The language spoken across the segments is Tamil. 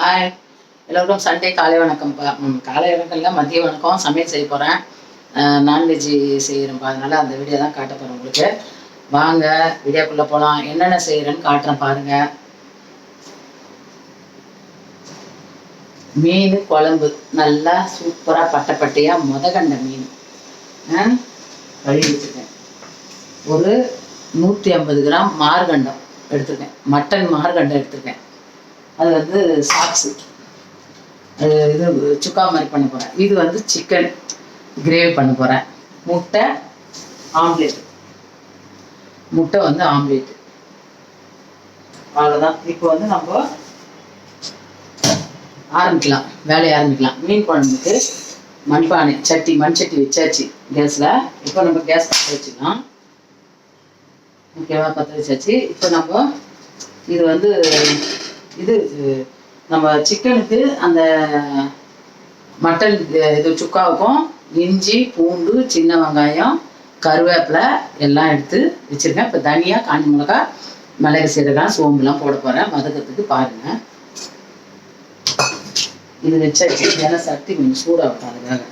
ஹாய், எல்லோருக்கும் சண்டே காலை வணக்கம்ப்பா. காலை வணக்கம் இல்லை, மதிய வணக்கம். சமையல் செய்ய போகிறேன். நான்வெஜ்ஜு செய்கிறேன்ப்பா, அதனால் அந்த வீடியோ தான் காட்ட போகிறேன் உங்களுக்கு. வாங்க வீடியோக்குள்ளே போகலாம். என்னென்ன செய்கிறேன்னு காட்டுறேன் பாருங்கள். மீன் குழம்பு நல்லா சூப்பராக பட்டையாக முதகண்ட மீன் கழுவி வச்சுருக்கேன். ஒரு 150 கிராம் மார்கண்டம் எடுத்துருக்கேன். மட்டன் மார்கண்டம் எடுத்துருக்கேன். அது வந்து சாக்ஸு, அது இது சுக்கா மாதிரி பண்ண போகிறேன். இது வந்து சிக்கன் கிரேவி பண்ண போகிறேன். முட்டை ஆம்லேட், முட்டை வந்து ஆம்லேட். அவ்வளோதான். இப்போ வந்து நம்ம ஆரம்பிக்கலாம், வேலையை ஆரம்பிக்கலாம். மீன் குழம்புக்கு மண்பானை சட்டி, மண் சட்டி வச்சாச்சு கேஸில். இப்போ நம்ம கேஸ் பற்ற வச்சுக்கலாம். ஓகேவா, பற்ற வச்சாச்சு. இப்போ நம்ம இது வந்து இது நம்ம சிக்கனுக்கு அந்த மட்டன் இது சுக்காவுக்கும் இஞ்சி பூண்டு சின்ன வெங்காயம் கருவேப்பிலை எல்லாம் எடுத்து வச்சுருக்கேன். இப்போ தனியா காஞ்சி மிளகா மிளகு சீரகம் சோம்புலாம் போட போகிறேன் வதக்கிறதுக்கு. பாருங்கள், இது வச்சாச்சு. ஏன்னா சட்டி கொஞ்சம் சூடாகும், அதுக்காக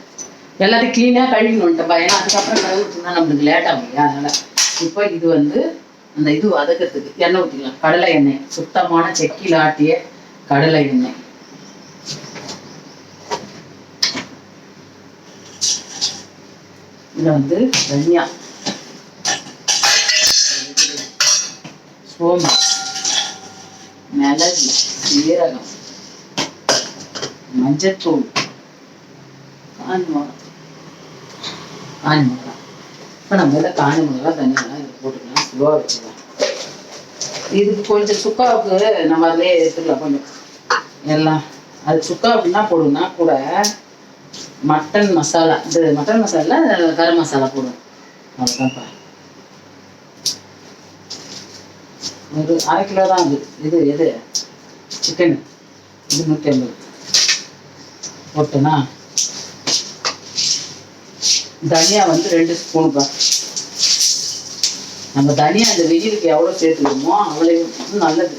எல்லாத்தையும் க்ளீனாக கழுவின்னு வந்துட்டேன். ஏன்னா அதுக்கப்புறம் கழுவுட்டுனா நம்மளுக்கு லேட் ஆகும் இல்லையா, அதனால் இப்போ இது வந்து அந்த இது வதக்கிறதுக்கு எண்ணெய் ஊற்றிக்கலாம். கடலை எண்ணெய், சுத்தமான செக்கில் ஆட்டிய கடலை எண்ணெய். இதில் வந்து தனியா, சோம்பு, மிளகு, சீரகம், மஞ்சத்தூள், காஞ்சி மிளகா. இப்போ நம்ம இதில் காஞ்சி மிளகா தனியாக இதில் போட்டுக்கலாம். ஸ்லோவாக வச்சுக்கலாம். இதுக்கு கொஞ்சம் சுக்காவுக்கு நம்ம அதிலே எடுத்துக்கலாம் கொஞ்சம் எல்லாம். அது சுக்காவுக்கு என்ன போடுவோம்னா கூட மட்டன் மசாலா, இது மட்டன் மசாலா கரம் மசாலா போடுவோம். அவ்வளோதான்ப்பா. ஒரு 1/2 கிலோ தான் அது. இது சிக்கன் இது 150 போட்டோன்னா. தனியா வந்து 2 ஸ்பூனுப்பா. நம்ம தனியா அந்த வெயிலுக்கு எவ்வளோ சேர்த்துக்கணுமோ அவ்வளோ நல்லது.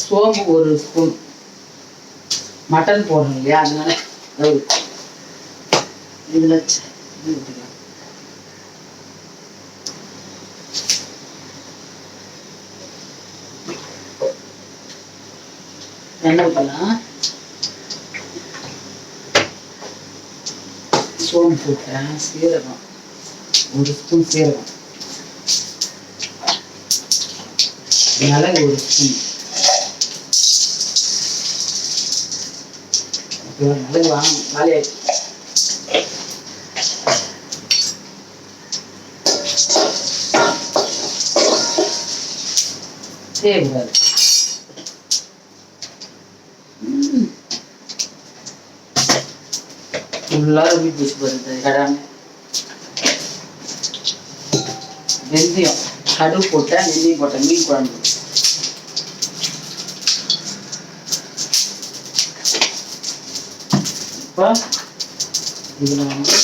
சோம்பு 1 ஸ்பூன், மட்டன் போடுறோம் இல்லையா, அதனால இதில் ஊற்றிக்கலாம். எண்ணெய் ஊற்றலாம். சோம்பு போட்டேன், சீரகம் 1 ஸ்பூன், சீரகம், மிளகு 1 ஸ்பூன். மிளகு வாழையாச்சு. செய்யக்கூடாது. ஃபுல்லாக ரொம்ப பூச்சி போடுறது கடாம. வெந்தயம், கடுகு போட்டேன், வெந்தயம் போட்டேன். மீன் குழம்பு இப்போ இதில் வந்து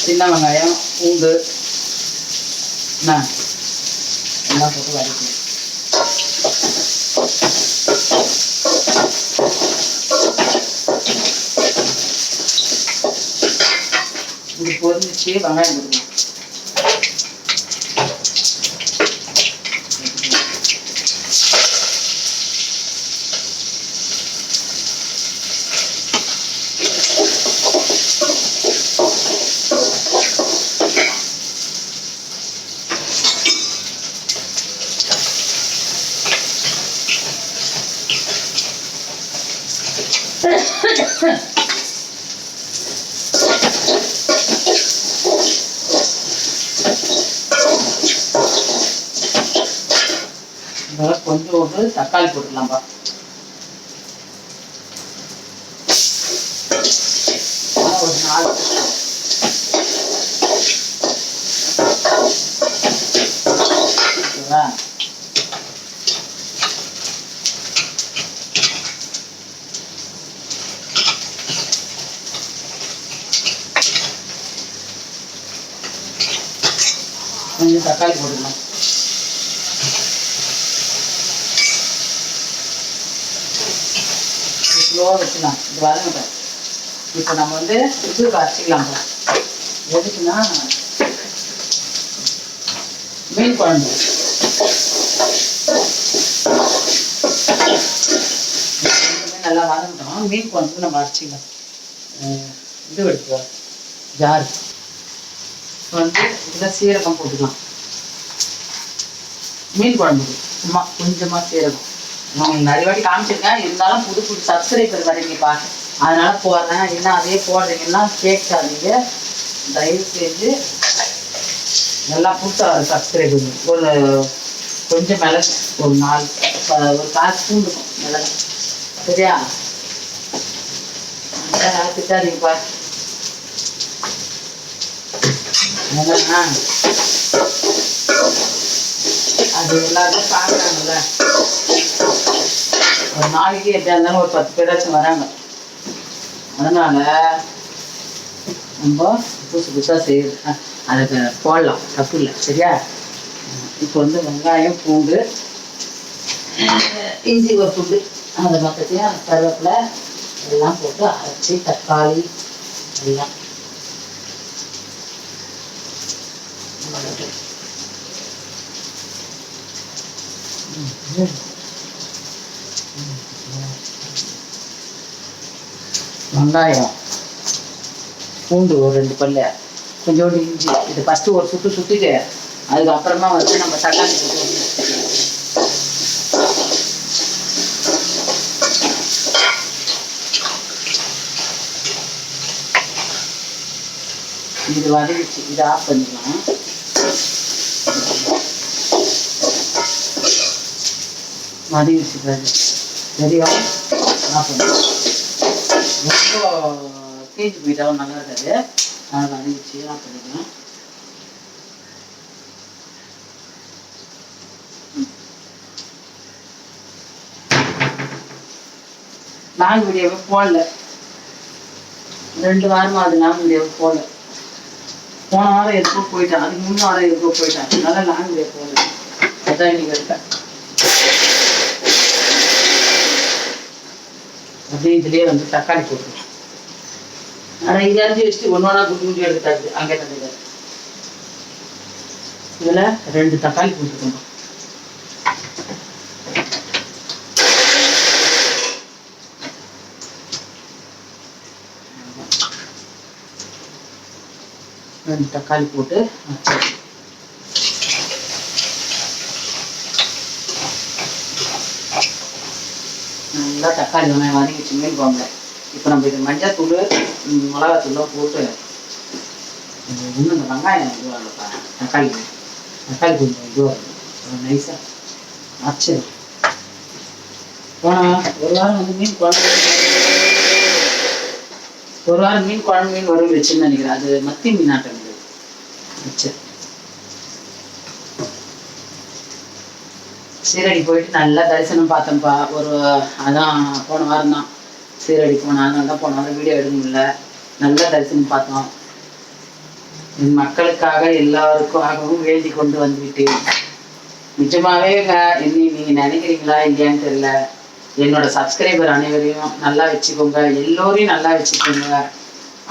சின்ன வெங்காயம் பூண்டு எல்லாம் போட்டு வதக்கணும். இது பொரிஞ்சிச்சு, வெங்காயம் போட்டுக்கலாம். கொஞ்சம் ஒரு தக்காளி போட்டுக்கலாம்ப்பா. ஒரு 4 ஓகேவா. கொஞ்சம் தக்காளி போட்டுக்கலாம். ஸ்லோவாக வச்சுக்கலாம். இது வதங்க. இப்போ நம்ம வந்து இது அரைச்சிக்கலாம். எதுக்குன்னா மீன் குழம்பு நல்லா வதங்கிட்டோம். மீன் குழம்பு நம்ம அரைச்சிக்கலாம். இது எடுத்துக்கலாம் ஜார். வந்து இதில் சீரகம் போட்டுக்கலாம். மீன் குழம்புக்கு சும்மா கொஞ்சமாக சீரகம். நான் நிறைய வாட்டி காமிச்சிருக்கேன். இருந்தாலும் புது புது சப்ஸ்கிரைபர் வரீங்கப்பா, அதனால போடுறேன். இல்லைன்னா அதே போடுறீங்கன்னா கேட்காதீங்க தயவு செஞ்சு. நல்லா புதுசாக சப்ஸ்கிரைபர் ஒரு கொஞ்சம் மிளகு ஒரு 4 ஒரு 1/4 ஸ்பூன் இருக்கும் மிளகு. சரியா? திட்டாதீங்கப்பா. அது எல்லாரும் பார்க்குறாங்கல்ல. ஒரு நாளைக்கு எப்படியா இருந்தாலும் ஒரு 10 பேராச்சும் வராங்க. அதனால நம்ம புதுசு புதுசாக செய்யுது. அதுக்கு போடலாம், தப்பு இல்லை. சரியா? இப்போ வந்து வெங்காயம், பூண்டு, இஞ்சி ஒரு பூண்டு, அந்த மொத்தத்தையும் கருவேப்பிலை எல்லாம் போட்டு அரைச்சி, தக்காளி எல்லாம் வெங்காயம், பூண்டு ஒரு 2 பல்லு, கொஞ்சோண்டு இஞ்சி. இது ஃபஸ்ட்டு ஒரு சுட்டுட்டு அதுக்கப்புறமா வந்து நம்ம தக்காளி போட்டு இது வதங்கிச்சு. இதை ஆஃப் பண்ணிக்கலாம். வதங்கிச்சு. சரியா? ஆஃப் பண்ணலாம். ரொம்ப தீஞ்சு போயிட்டாலும் நல்லா இருக்காது. அதனால் வதங்கிச்சு. ஆஃப் பண்ணிக்கலாம். லாங் வீடியோவை போடல. 2 வாரமாக அது லாங் வீடியோவை போடல. போன வாரம் எதுக்கோ போயிட்டான். அதுக்கு 3 வாரம் எதுக்கோ போயிட்டான். அதனால லாங் வீடியோ போடல. அதான் இன்னைக்கு இருக்கேன். அப்படியே இதுலேயே வந்து தக்காளி போட்டுருக்கேன். ஆனால் இங்கே அரிஞ்சு வச்சுட்டு ஒன்றா குட்டி எடுத்தாச்சு. அங்கே தண்ணி இதில் 2 தக்காளி போட்டுக்கணும். தக்காளி போட்டு நல்லா தக்காளி வெங்காயம் வதங்கிச்சு மீன் குழம்புல. இப்போ நம்ம இது மஞ்சள் தூள், மிளகாத்தூள்லாம் போட்டு இன்னும் இந்த வெங்காயம் இதுவாகப்பா. தக்காளி கொஞ்சம் இதுவாக நைஸாக அரைச்சிடும். போன ஒரு வாரம் வந்து மீன் குழம்பு மீன் வறுவல் வச்சுன்னு நினைக்கிறேன். அது மத்தி மீனாட்டம் வச்சு. சீரடி போயிட்டு நல்லா தரிசனம் பார்த்தோம்ப்பா. அதான் போன வாரம் தான் சீரடி போனோம். அதனால தான் போன வாரம் வீடியோ எடுக்க முடியல. நல்லா தரிசனம் பார்த்தோம். என் மக்களுக்காக எல்லாருக்காகவும் வேண்டி கொண்டு வந்துவிட்டேன். நிஜமாவே என்னை நீங்கள் நினைக்கிறீங்களா இல்லையான்னு தெரியல. என்னோட சப்ஸ்கிரைபர் அனைவரையும் நல்லா வச்சுக்கோங்க. எல்லோரையும் நல்லா வச்சுக்கோங்க.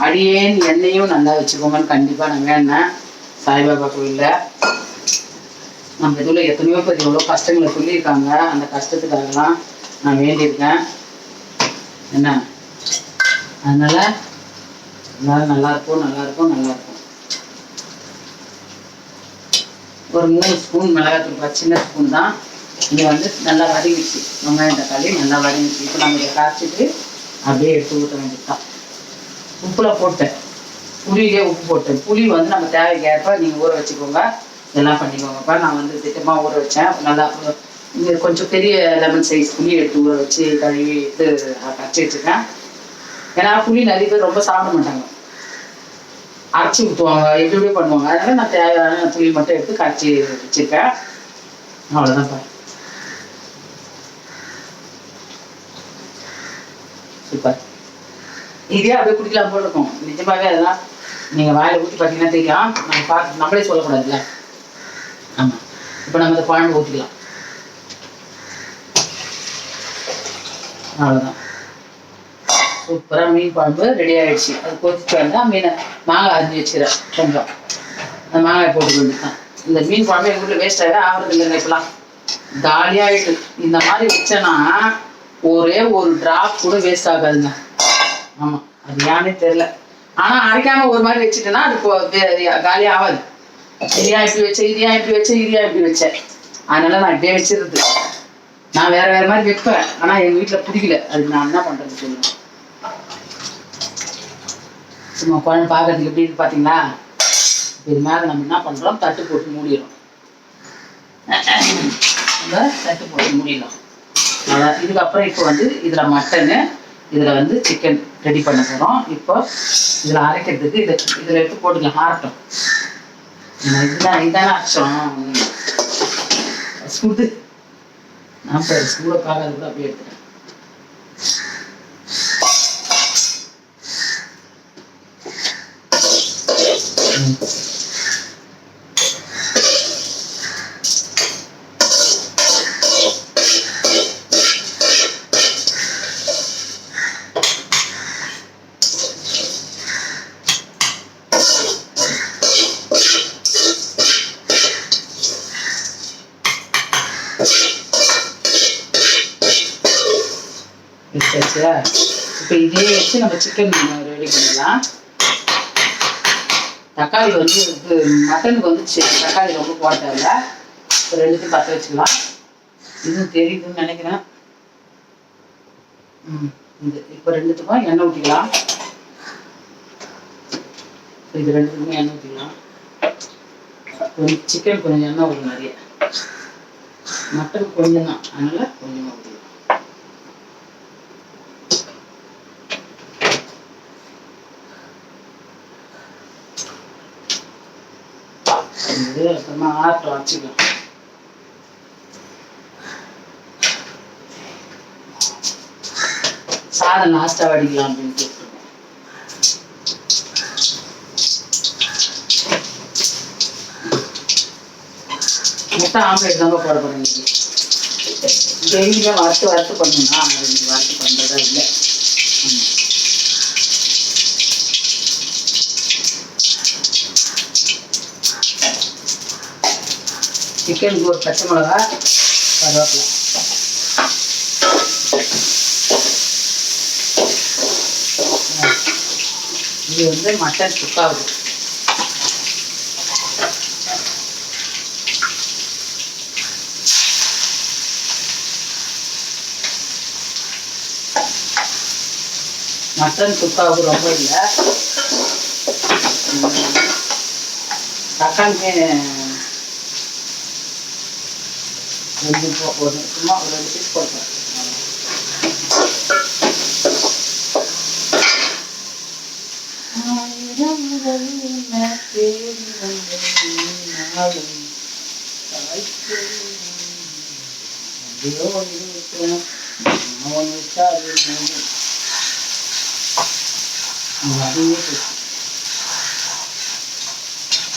அடியேன் என்னையும் நல்லா வச்சுக்கோங்கன்னு கண்டிப்பாக நான் வேணேன். சாய்பாபா கோயிலில் நம்ம இதில் எத்தனையோ பேர் எவ்வளோ கஷ்டங்களை சொல்லியிருக்காங்க. அந்த கஷ்டத்துக்காகலாம் நான் வேண்டியிருக்கேன். என்ன அதனால் எல்லாரும் நல்லாயிருக்கும். ஒரு 3 ஸ்பூன் மிளகாத்தூள், சின்ன ஸ்பூன் தான். இங்கே வந்து நல்லா வதங்கிச்சு. வெங்காயம் தக்காளி நல்லா வதங்கிச்சு. இப்போ நம்ம இதை காய்ச்சிட்டு அப்படியே எடுத்து ஊற்ற வேண்டியதுதான். உப்பில் போட்டேன், புளியிலே உப்பு போட்டேன். புளி வந்து நம்ம தேவைக்கு ஏற்ப நீங்கள் ஊற வச்சுக்கோங்க. இதெல்லாம் பண்ணிக்கோங்கப்பா. நான் வந்து திட்டமாக ஊற வச்சேன். நல்லா இங்கே கொஞ்சம் பெரிய லெமன் சைஸ் புளி எடுத்து ஊற வச்சு கழுவி இது கரைச்சி வச்சுருக்கேன். ஏன்னா புளி நிறைய பேர் ரொம்ப சாப்பிட மாட்டாங்க, அரைச்சி ஊற்றுவாங்க, எப்படி பண்ணுவாங்க. அதனால நான் தேவையான புளி மட்டும் எடுத்து கரைச்சி வச்சுருக்கேன். அவ்வளோதான்ப்பா. சூப்பர். இதே அப்படியே குடிக்கலாம் போல இருக்கும். நிஜமாவே அதெல்லாம் நீங்கள் வாயில் ஊற்றி பார்த்தீங்கன்னா தெரியும். நம்ம நம்மளே சொல்லக்கூடாதுல்ல. ஆமாம். இப்போ நம்ம இந்த குழம்பு ஊற்றிக்கலாம். அவ்வளோதான். சூப்பராக மீன் குழம்பு ரெடி ஆகிடுச்சு. அது கொதிச்சு வந்தால் மீனை மாங்காய் அரிஞ்சு வச்சுக்கிறேன். கொஞ்சம் அந்த மாங்காய் போட்டு வேண்டியதான். இந்த மீன் குழம்பு எங்கள் வீட்டில் வேஸ்ட்டாகவே ஆகிறது இல்லைங்க. இப்பெல்லாம் காலியாகிட்டு இந்த மாதிரி வச்சேன்னா ஒரே ஒரு டிராப் கூட வேஸ்ட் ஆகாதுங்க. ஆமாம், அது ஏன்னே தெரில. ஆனால் அரைக்காமல் ஒரு மாதிரி வச்சுட்டேன்னா அது காலியாக ஆகாது. இதையா இப்படி வச்சேன், இதையா இப்படி வச்சேன், இதையா இப்படி வச்சேன். அதனால நான் இப்படியே வச்சிருது. நான் வேற வேற மாதிரி வைப்பேன். ஆனால் எங்கள் வீட்டில் பிடிக்கல. அதுக்கு நான் என்ன பண்ணுறது சொல்லுவேன். சும்மா குழம்பு பார்க்கறதுக்கு எப்படி இருக்கு பார்த்தீங்களா? இது மேலே நம்ம என்ன பண்ணுறோம், தட்டு போட்டு மூடிடும். நம்ம தட்டு போட்டு மூடிடலாம். அதான் இதுக்கப்புறம் இப்போ வந்து இதில் மட்டனு, இதில் சிக்கன் ரெடி பண்ண போகிறோம். இப்போ இதில் அரைக்கிறதுக்கு இதில் எடுத்து போட்டுக்கலாம். ஆரட்டும். இதுதான் அர்த்தம். சூடு நான் சூட பார்க்கறது கூட அப்படியே எடுத்துக்கிறேன். இப்போ இதே வச்சு நம்ம சிக்கன் ரெடி பண்ணிடலாம். தக்காளி மட்டனுக்கு தக்காளி ரொம்ப போட்டதில்ல. இப்போ ரெண்டுத்தையும் பற்ற வச்சுக்கலாம். இதுவும் தெரியுதுன்னு நினைக்கிறேன். இப்போ ரெண்டுத்துக்கும் எண்ணெய் ஊற்றிக்கலாம். இது ரெண்டுத்துக்குமே எண்ணெய் ஊற்றிக்கலாம். சிக்கன் கொஞ்சம் எண்ணெய் ஊற்றணும் நிறைய. மட்டன் கொஞ்சம் தான், அதனால கொஞ்சமாக ஊற்றிக்கலாம். அப்புறமா ஆட்டை வச்சுக்கலாம். சாதம் லாஸ்டா வடிக்கலாம் அப்படின்னு முட்டை ஆம்லேட் தாங்க போட போறேன். டெய்லியும் வறுத்து பண்ணுன்னா வறுத்து பண்றதா இல்லை. சிக்கனுக்கு ஒரு பச்சை மிளகா, கருவேப்பிலை. இது மட்டன் சுக்காவுது. மட்டன் சுக்காவுக்கு ரொம்ப இல்லை. தக்காளி கொஞ்சம் சும்மா ஒரு 2 பீஸ் போடுறேன்.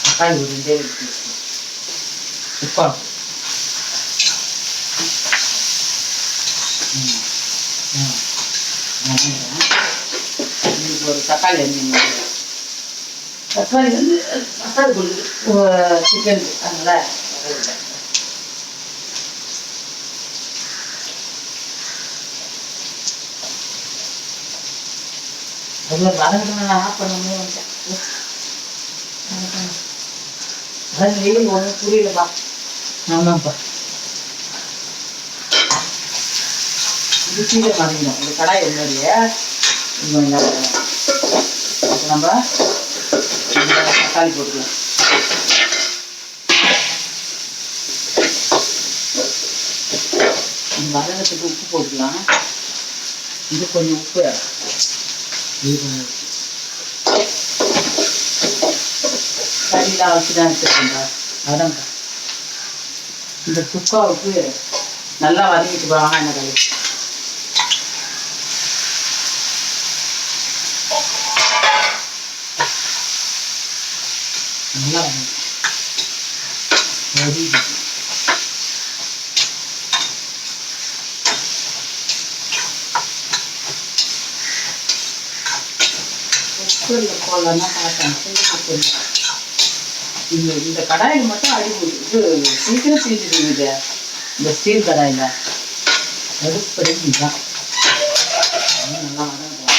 தக்காளி ஒரு 2 உப்பா ஒரு தக்காளி தக்காளி மசாலா கொடுக்குது சிக்கன். அதனால அதில் வதங்கணும். ஆஃப் பண்ணணும். அதான் வெயில் ஒன்றும் புரியலப்பா. ஆமாப்பா, இது கீழே வதங்கிடும். இந்த கடாய் என்னுடைய நம்ம தக்காளி போட்டுக்கலாம். வதங்கத்துக்கு உப்பு போட்டுக்கலாம். இது கொஞ்சம் உப்பு கறியெல்லாம் வச்சுதான் வச்சுருக்கேன்டா. அதான் இந்த சுக்காவுக்கு நல்லா வதங்கிட்டு போவாங்க. என்ன கறி நல்லா குக்கரில் போடலான்னா பார்த்தேன். இந்த கடாயில் மட்டும் இது சீக்கிரம் தீஞ்சிடுங்க. இந்த ஸ்டீல் கடாயில் அடுப்படி தான் நல்லா வதங்குவோம்.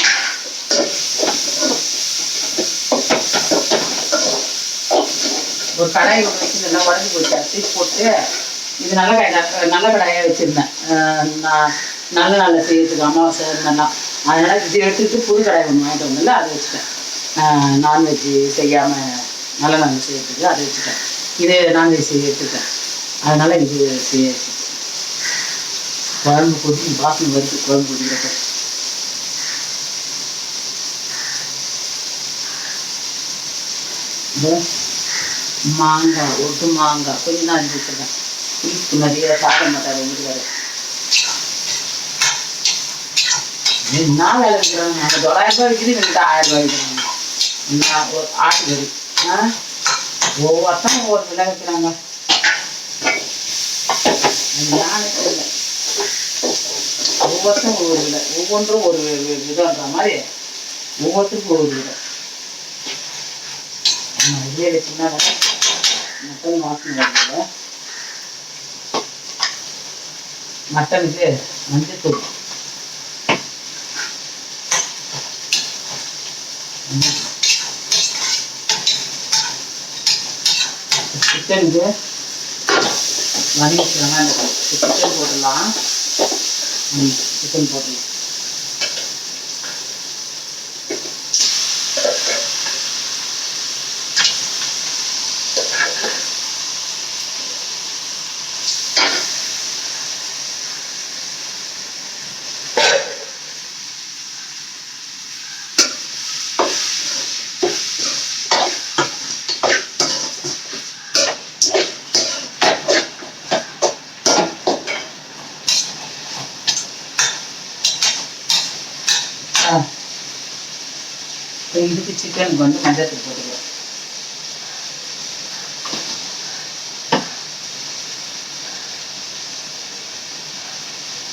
ஒரு கடாயை வச்சு நல்லா உடஞ்சி போச்சு. அரிசி போட்டு இது நல்ல கடாயாக வச்சுருந்தேன். நான் நல்ல செய்யறதுக்கு அமாவாசை இருந்தேன்னா அதனால் இது எடுத்துக்கிட்டு புது கடாய் ஒன்று வாங்கிட்டு வந்ததில்ல அதை வச்சுட்டேன். நான்வெஜ்ஜு செய்யாமல் நல்ல நான்வெஜ் செய்யறதுக்கு அதை வச்சுட்டேன். இது நான்வெஜ் செய்ய எடுத்துட்டேன். அதனால் இது செய்ய வச்சுட்டேன். குழம்பு கொதி வாசனை வருது. குழம்பு கொதிக்கிறப்ப மாங்காய் ஒட்டு மாங்காய் கொஞ்சம் தான் அஞ்சு வச்சுருக்கேன். இனிப்பு நிறைய சாப்பிட மாட்டார் வீட்டுக்காரு. என்ன வேலை வைக்கிறாங்க? நாங்கள் 900 ரூபாய் விற்கிது, எங்கிட்ட 1000 ரூபாய் விற்கிறாங்க. என்ன ஒரு ஆட்டுக்கறி ஒவ்வொருத்தரும் ஒவ்வொரு விலை வைக்கிறாங்க. இல்லை ஒவ்வொருத்தரும் ஒவ்வொரு விலை, ஒவ்வொன்றும் ஒரு விதன்ற மாதிரி ஒவ்வொருத்தருக்கும் ஒவ்வொரு விலை. இதே வச்சுன்னா மட்டன் வாசனை வருது. மட்டனுக்கு மஞ்சத்தூள் சிக்கனுக்கு வதங்கிச்சுன்னா சிக்கன் போட்டுடலாம். சிக்கன் போட்டுடலாம். இதுக்கு சிக்கனுக்கு வந்து மஞ்சத்தூள் போட்டுக்கலாம்.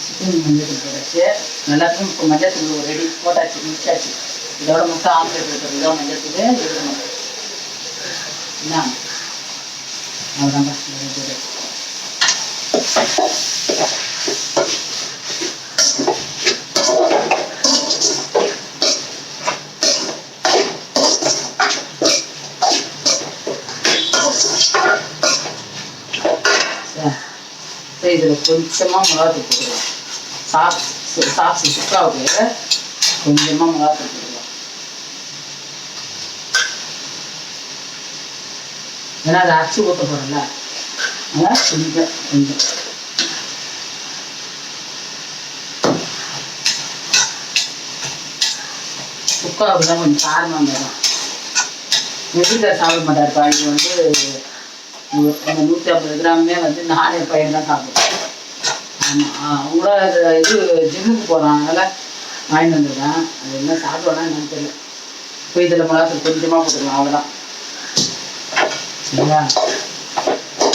சிக்கன் மஞ்சத்தூள் போட்டாச்சு. எல்லாத்துக்கும் இப்போ மஞ்சத்தூள் ரெடி போட்டாச்சு, மிக்சாச்சு. இதோட மட்டும் ஆம்லேட் இருக்கிறது தான் மஞ்சத்தூள். இருக்கணும் என்ன அவ்வளோதாங்க. இதில் கொஞ்சமாக மிளகாத்தூள் போட்டுக்கலாம். சாப்ஸ் சுக்காவுக்கு கொஞ்சமாக மிளகாத்தூள் போட்டுக்கலாம். ஏன்னா அதை அரைச்சி ஊற்ற போகிறோம்ல, அதனால் கொஞ்சம் சுக்காவுக்கு தான் கொஞ்சம் காரமாக இருந்தாலும் வீட்டில் சாப்பிட மாட்டாருப்பா. இது வந்து 150 கிராமே வந்து நானே பையன் தான் சாப்பிடுவேன். ஆமாம், அவங்கள இது ஜிம்முக்கு போகிறான், அதனால் வாங்கிட்டு வந்துருக்கேன். அது என்ன சாப்பிடுவேன்னா என்னன்னு தெரியல. இப்போ இதில் மிளகாத்தூள் கொஞ்சமாக போட்டுக்கலாம், அவ்வளோதான். சரிங்களா?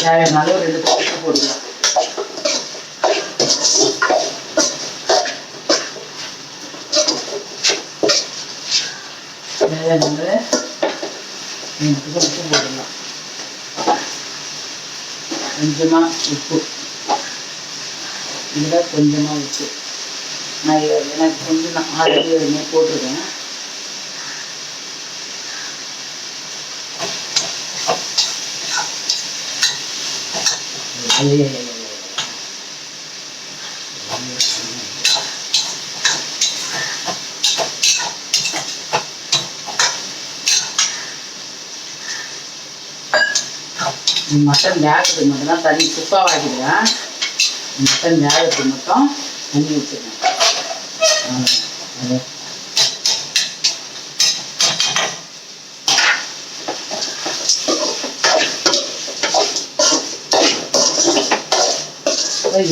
தேவையானாலும் 2 பக்கம் போட்டுக்கலாம். தேவையானது உப்பு போட்டுக்கலாம். கொஞ்சமாக உப்பு, இதில் கொஞ்சமாக உப்பு. நான் எனக்கு கொஞ்சம் நான் ஆல்ரெடி போட்டிருக்கேன். மட்டன் வேகத்துக்கு மட்டும் தான் தண்ணி சுக்காக ஆக்கிடுவேன். மட்டன் வேகத்துக்கு மட்டும் தண்ணி வச்சுருக்கேன்.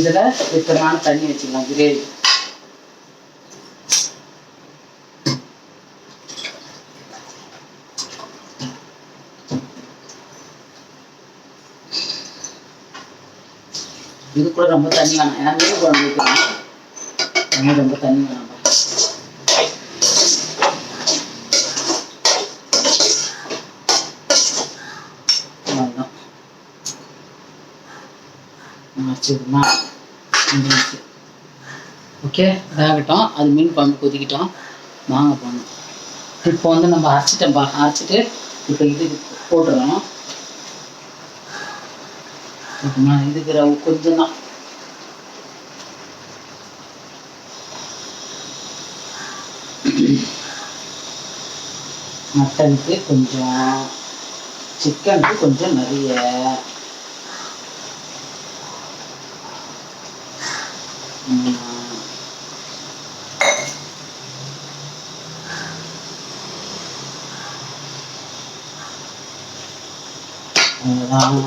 இதில் சுத்தமான தண்ணி வச்சுக்கலாம் கிரேவி. இது கூட ரொம்ப தண்ணி வேணாம், ஏன்னா மீன் குழம்பு வைக்கலாம், ரொம்ப தண்ணி வேணாம். முடிச்சதுன்னா ஓகே வேகட்டும். அது மீன் குழம்பு கொதிக்கிட்டோம். மாங்காய் போடணும். இப்போ வந்து நம்ம அரைச்சிட்டு இப்போ இது போட்டுறோம். இதுக்கு கொஞ்சம் தான் மட்டனுக்கு கொஞ்சம், சிக்கனுக்கு கொஞ்சம் நிறைய. அவ்வளோதான்.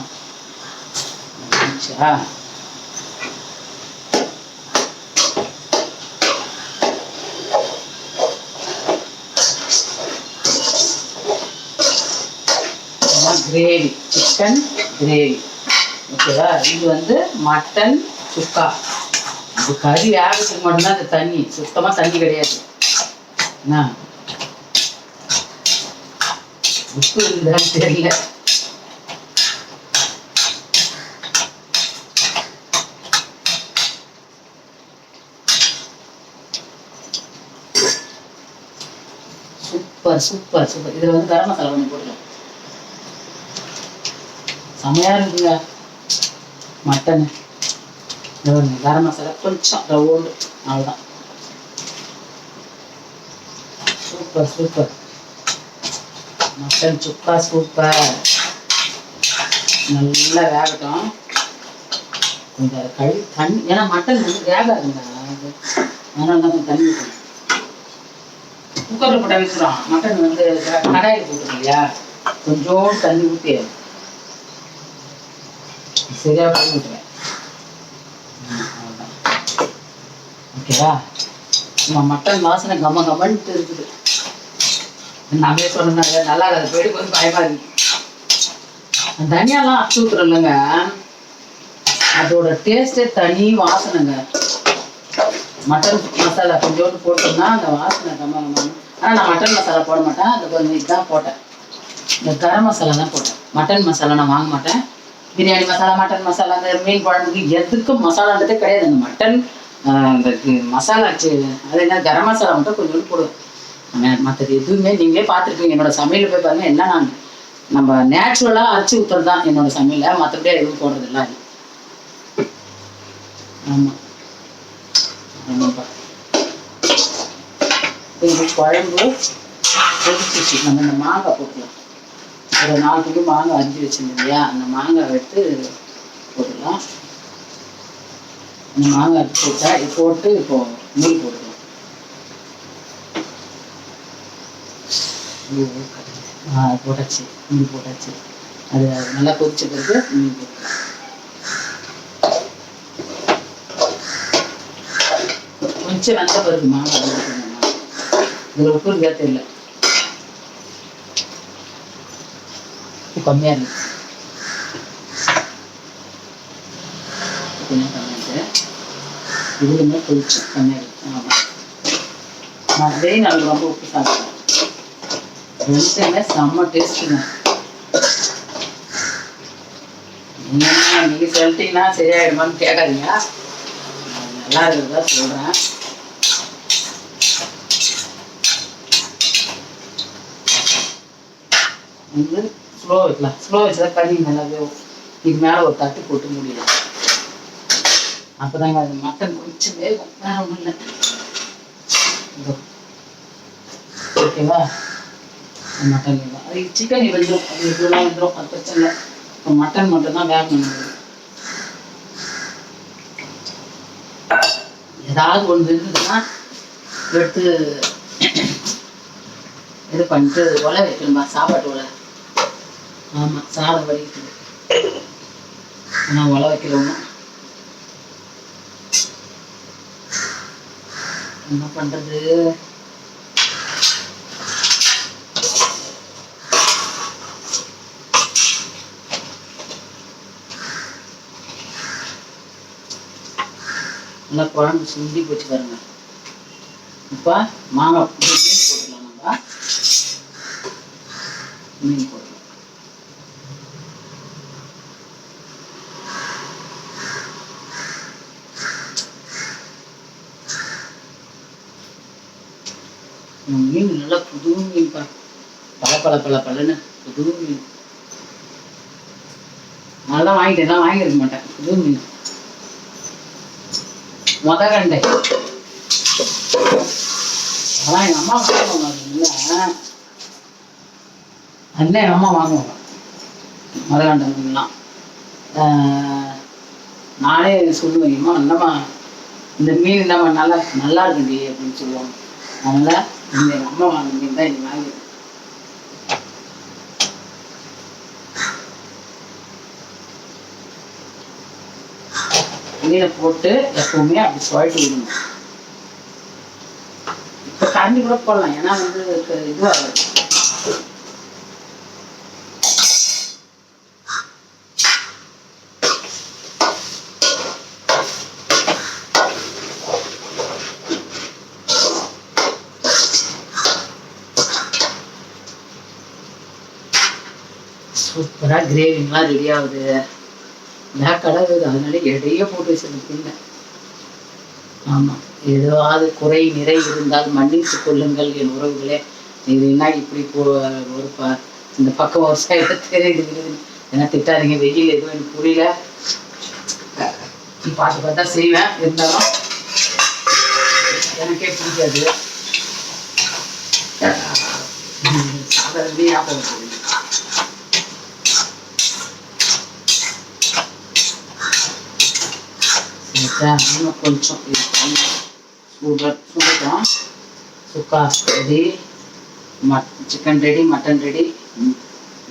Gravy, chicken gravy. ஓகேவா? இது வந்து மட்டன் சுக்கா. அது கறி வேகத்துக்கு மட்டும்தான் இந்த தண்ணி, சுத்தமாக தண்ணி கிடையாது. என்ன உப்பு இருக்குதான்னு தெரியல. Super super super. இதில் வந்து கரம் மசாலா கொஞ்சம் போடலாம். செமையாக இருக்குங்க மட்டனு. கரம் மசாலா கொஞ்சம் ரவுண்டு, அவ்வளோதான். Super super. மட்டன் சுக்கா சூப்பர். நல்லா வேகட்டும். கொஞ்சம் கழுவி தண்ணி, ஏன்னா மட்டன் வந்து வேகாதுங்க, அதனால தான் கொஞ்சம் தண்ணி ஊற்றணும். குக்கரில் போட்டால் வைக்கிறோம். மட்டன் வந்து கடாயில் போட்டுருக்கு இல்லையா, கொஞ்சோண்டு தண்ணி ஊற்றி சரியாக பண்ணி விட்டுருவேன். ஓகேவா? நம்ம மட்டன் வாசனை கம்மன்ட்டு இருக்குது. நாமே சொன்னாங்க நல்லா இருக்காது, போயிட்டு கொஞ்சம் பயமா இருக்கு. தனியாலாம் அரைச்சி ஊத்துறோம் இல்லைங்க, அதோட டேஸ்டே தனி வாசனைங்க. மட்டன் மசாலா கொஞ்சோண்டு போட்டோம்னா அந்த வாசனை கம்ம. ஆனால் நான் மட்டன் மசாலா போட மாட்டேன், அது கொஞ்சம் இதுதான் போட்டேன். இந்த கரம் மசாலா தான் போட்டேன். மட்டன் மசாலா நான் வாங்க மாட்டேன். பிரியாணி மசாலா, மட்டன் மசாலா, அந்த மீன் குழம்புக்கு எதுக்கும் மசாலான்றதே கிடையாது. அந்த மட்டன் அந்த மசாலா அது என்ன கரம் மசாலா மட்டும் கொஞ்சோண்டு போடுவேன். மற்றது எதுவுமே நீங்களே பார்த்துருப்பீங்க. என்னோட சமையல் போய் பாருங்க, என்ன நான் நம்ம நேச்சுரலாக அரைச்சி ஊற்றுறது தான் என்னோட சமையலை. மற்றபடியே எதுவும் போடுறது இல்லை. ஆமாம் ஆமாப்பா. இது குழம்பு கொதிச்சிச்சு. நம்ம இந்த மாங்காய் போட்டுக்கலாம். ஒரு 4 கிலோ மாங்காய் அரிஞ்சு வச்சிருந்தோம் இல்லையா, அந்த மாங்காய் எடுத்து போட்டுக்கலாம். அந்த மாங்காய் எடுத்து போட்டு இப்போ மீன் போட்டுக்கலாம். போட்டாச்சு, மீன் போட்டாச்சு. அது நல்லா கொதிச்ச பிறகு மீன் போட்டுக்கலாம். கொஞ்சம் வெந்த பிறகு மாங்காய் இதில் உப்பு இருக்கா தெரியல, கம்மியாக இருக்கு. கொஞ்சம் கம்மியாக இதுலையுமே கொஞ்சம் கம்மியாக இருக்கு. ஆமாம், நான் அதே நாள் ரொம்ப உப்பு சாப்பிட்டேன். ரெண்டுமே செம்ம டேஸ்ட்டுங்க. நீங்கள் சொல்லிட்டீங்கன்னா சரியாயிடுமான்னு கேட்காதீங்க, நல்லா இருக்கிறதா சொல்கிறேன். வந்து ஸ்லோ வைக்கலாம். ஸ்லோ வச்சா கறி நல்லாவே இது மேலே ஒரு தட்டு போட்டு முடியல. அப்போதாங்க அது மட்டன் கொஞ்சம் வேகும், வேற ஒன்றும் இல்லை. ஓகேவா? மட்டன் வேகும், அது சிக்கன் வெந்துடும், அது இதெல்லாம் வந்துடும், அது பிரச்சனை இல்லை. இப்போ மட்டன் மட்டும்தான் வேகணும். ஏதாவது ஒன்று இருந்ததுன்னா எடுத்து இது பண்ணிட்டு ஒலை வைக்கணும்பா, சாப்பாட்டு ஒலை. ஆமாம், சாதம் வடிக்குது, ஆனால் ஒலை வைக்கிறோம். என்ன பண்ணுறது? நல்லா குழம்பு சுண்டி போச்சு பாருங்க. இப்போ மாங்காய் மீன் போட்டுக்கலாம். நம்ம மீன் போடலாம். மீன் நல்லா புது மீன் பா, பல புது மீன். நல்லா வாங்கிட்டேன், வாங்கிருக்க மாட்டேன். புது மீன் முதகண்டை. அதான் எங்கள் அம்மா வாங்குவாங்க, இல்லை அண்ணன் எங்கள் அம்மா வாங்குவாங்க முதகண்டை மீன்லாம். நானே சொல்லுவேன், அம்மா இல்லைம்மா இந்த மீன் இல்லாம நல்லா இருக்குடி அப்படின்னு சொல்லுவாங்க. அதனால இந்த எங்கள் அம்மா வாங்க மீன் தான் இன்னைக்கு வாங்கிடுவேன். மீனை போட்டு எப்பவுமே அப்படி சுழட்டி விடணும். இப்போ கரண்டி கூட போடலாம், ஏன்னா வந்து இதுவாக சூப்பராக கிரேவிங்கெலாம் ரெடி ஆகுது. கடவுது, அதனால எடையே போட்டு வச்சிருக்கீங்க. ஆமாம், ஏதாவது குறை நிறை இருந்தால் மன்னித்து கொள்ளுங்கள் என் உறவுகளே. இது என்ன இப்படி ஒரு இந்த பக்கம் ஒரு சைடு தெரியுது, என்ன திட்டாதீங்க. வெயில் எதுவும் எனக்கு புரியல, பார்த்து பார்த்தா செய்வேன். இருந்தாலும் எனக்கே பிடிக்காது. சாதாரண ஞாபகம் இன்னும் கொஞ்சம் சுடட்டும். சுக்கா ready, chicken ready, mutton ready,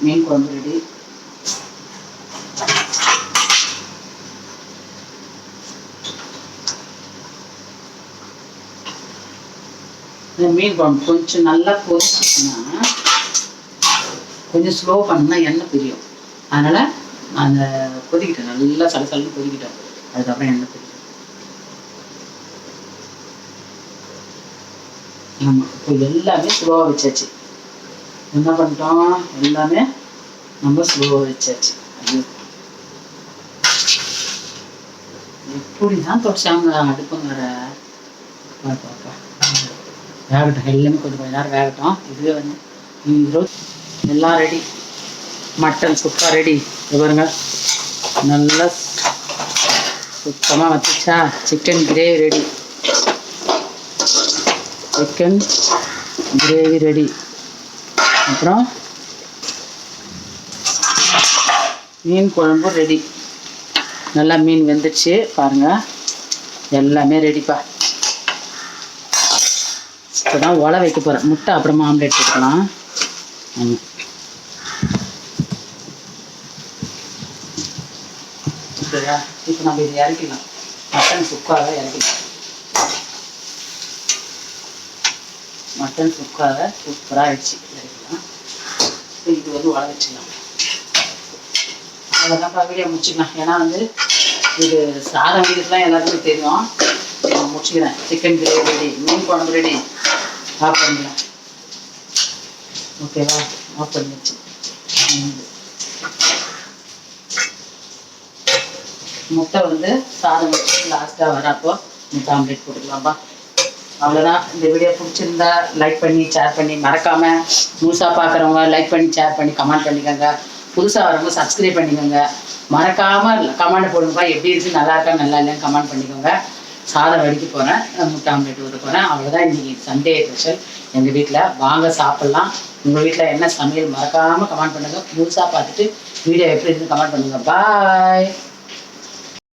மீன் குழம்பு ரெடி. இந்த மீன் குழம்பு கொஞ்சம் நல்லா கொதிச்சுன்னா, கொஞ்சம் ஸ்லோ பண்ணா எண்ணெய் பிரியும். அதனால அந்த கொதிக்கிட்டேன், நல்லா சலசலன்னு கொதிக்கிட்டேன். அதுக்கப்புறம் எண்ணெய் பிரியும். ஆமாம், இப்போ எல்லாமே ஸ்லோவாக வச்சாச்சு. என்ன பண்ணிட்டோம், எல்லாமே நம்ம ஸ்லோவாக வச்சாச்சு. அது எப்படி தான் தொடச்சாங்க அடுப்புங்கிற பார்ப்பா. வேகட்டும், எல்லாமே கொஞ்சம் நேரம் வேகட்டும். இதுவே வந்து எல்லாம் ரெடி. மட்டன் சுக்கா ரெடி. பாருங்க, நல்லா சுத்தமாக வச்சுச்சா. Chicken gravy ready, chicken gravy ready. அப்புறம் மீன் குழம்பு ரெடி. நல்லா மீன் வெந்துச்சு பாருங்க, எல்லாமே ரெடிப்பா. இப்போ தான் ஒலை வைக்க போகிறேன். முட்டை அப்புறமா ஆம்லேட் போட்டுக்கலாம். சரியா, இப்போ நம்ம இதை இறக்கிடலாம். மட்டன் சுக்காவை இறக்கிடலாம். மட்டன் சுக்காவை சூப்பராக ஆயிடுச்சு. இறக்கிடலாம். இது வந்து ஒலை வச்சுக்கலாம். அவ்வளோதான்ப்பா, வீடியோ முடிச்சுக்கலாம். ஏன்னா வந்து இது சாதம் வீடுக்கெலாம் எல்லாருக்குமே தெரியும். நான் முடிச்சுக்கிறேன். சிக்கன் கிரேவி ரெடி, மீன் குழம்பு ரெடி. ஆஃப் பண்ணிக்கலாம். ஓகேவா, ஆஃப் பண்ணிடுச்சு. முட்டை வந்து சாதம் வச்சு லாஸ்ட்டாக வரப்போ முட்டை ஆம்லேட் போட்டுக்கலாம்ப்பா. அவ்வளோதான். இந்த வீடியோ பிடிச்சிருந்தா லைக் பண்ணி ஷேர் பண்ணி, மறக்காமல் முழுசாக பார்க்குறவங்க லைக் பண்ணி ஷேர் பண்ணி கமெண்ட் பண்ணிக்கோங்க. புதுசாக வரவங்க சப்ஸ்கிரைப் பண்ணிக்கோங்க. மறக்காமல் கமெண்ட் போடுங்கப்பா. எப்படி இருக்குது, நல்லா இருக்கா நல்லா இல்லைன்னு கமெண்ட் பண்ணிக்கோங்க. சாதம் வடிக்க போகிறேன், முட்டை ஆம்லேட் ஊற்ற போகிறேன். அவ்வளோதான் இன்றைக்கி சண்டே ஸ்பெஷல் எங்கள் வீட்டில். வாங்க சாப்பிட்லாம். உங்கள் வீட்டில் என்ன சமையல் மறக்காமல் கமெண்ட் பண்ணுங்கள். முழுசாக பார்த்துட்டு வீடியோ எப்படி இருக்குன்னு கமெண்ட் பண்ணுங்கள். பாய்.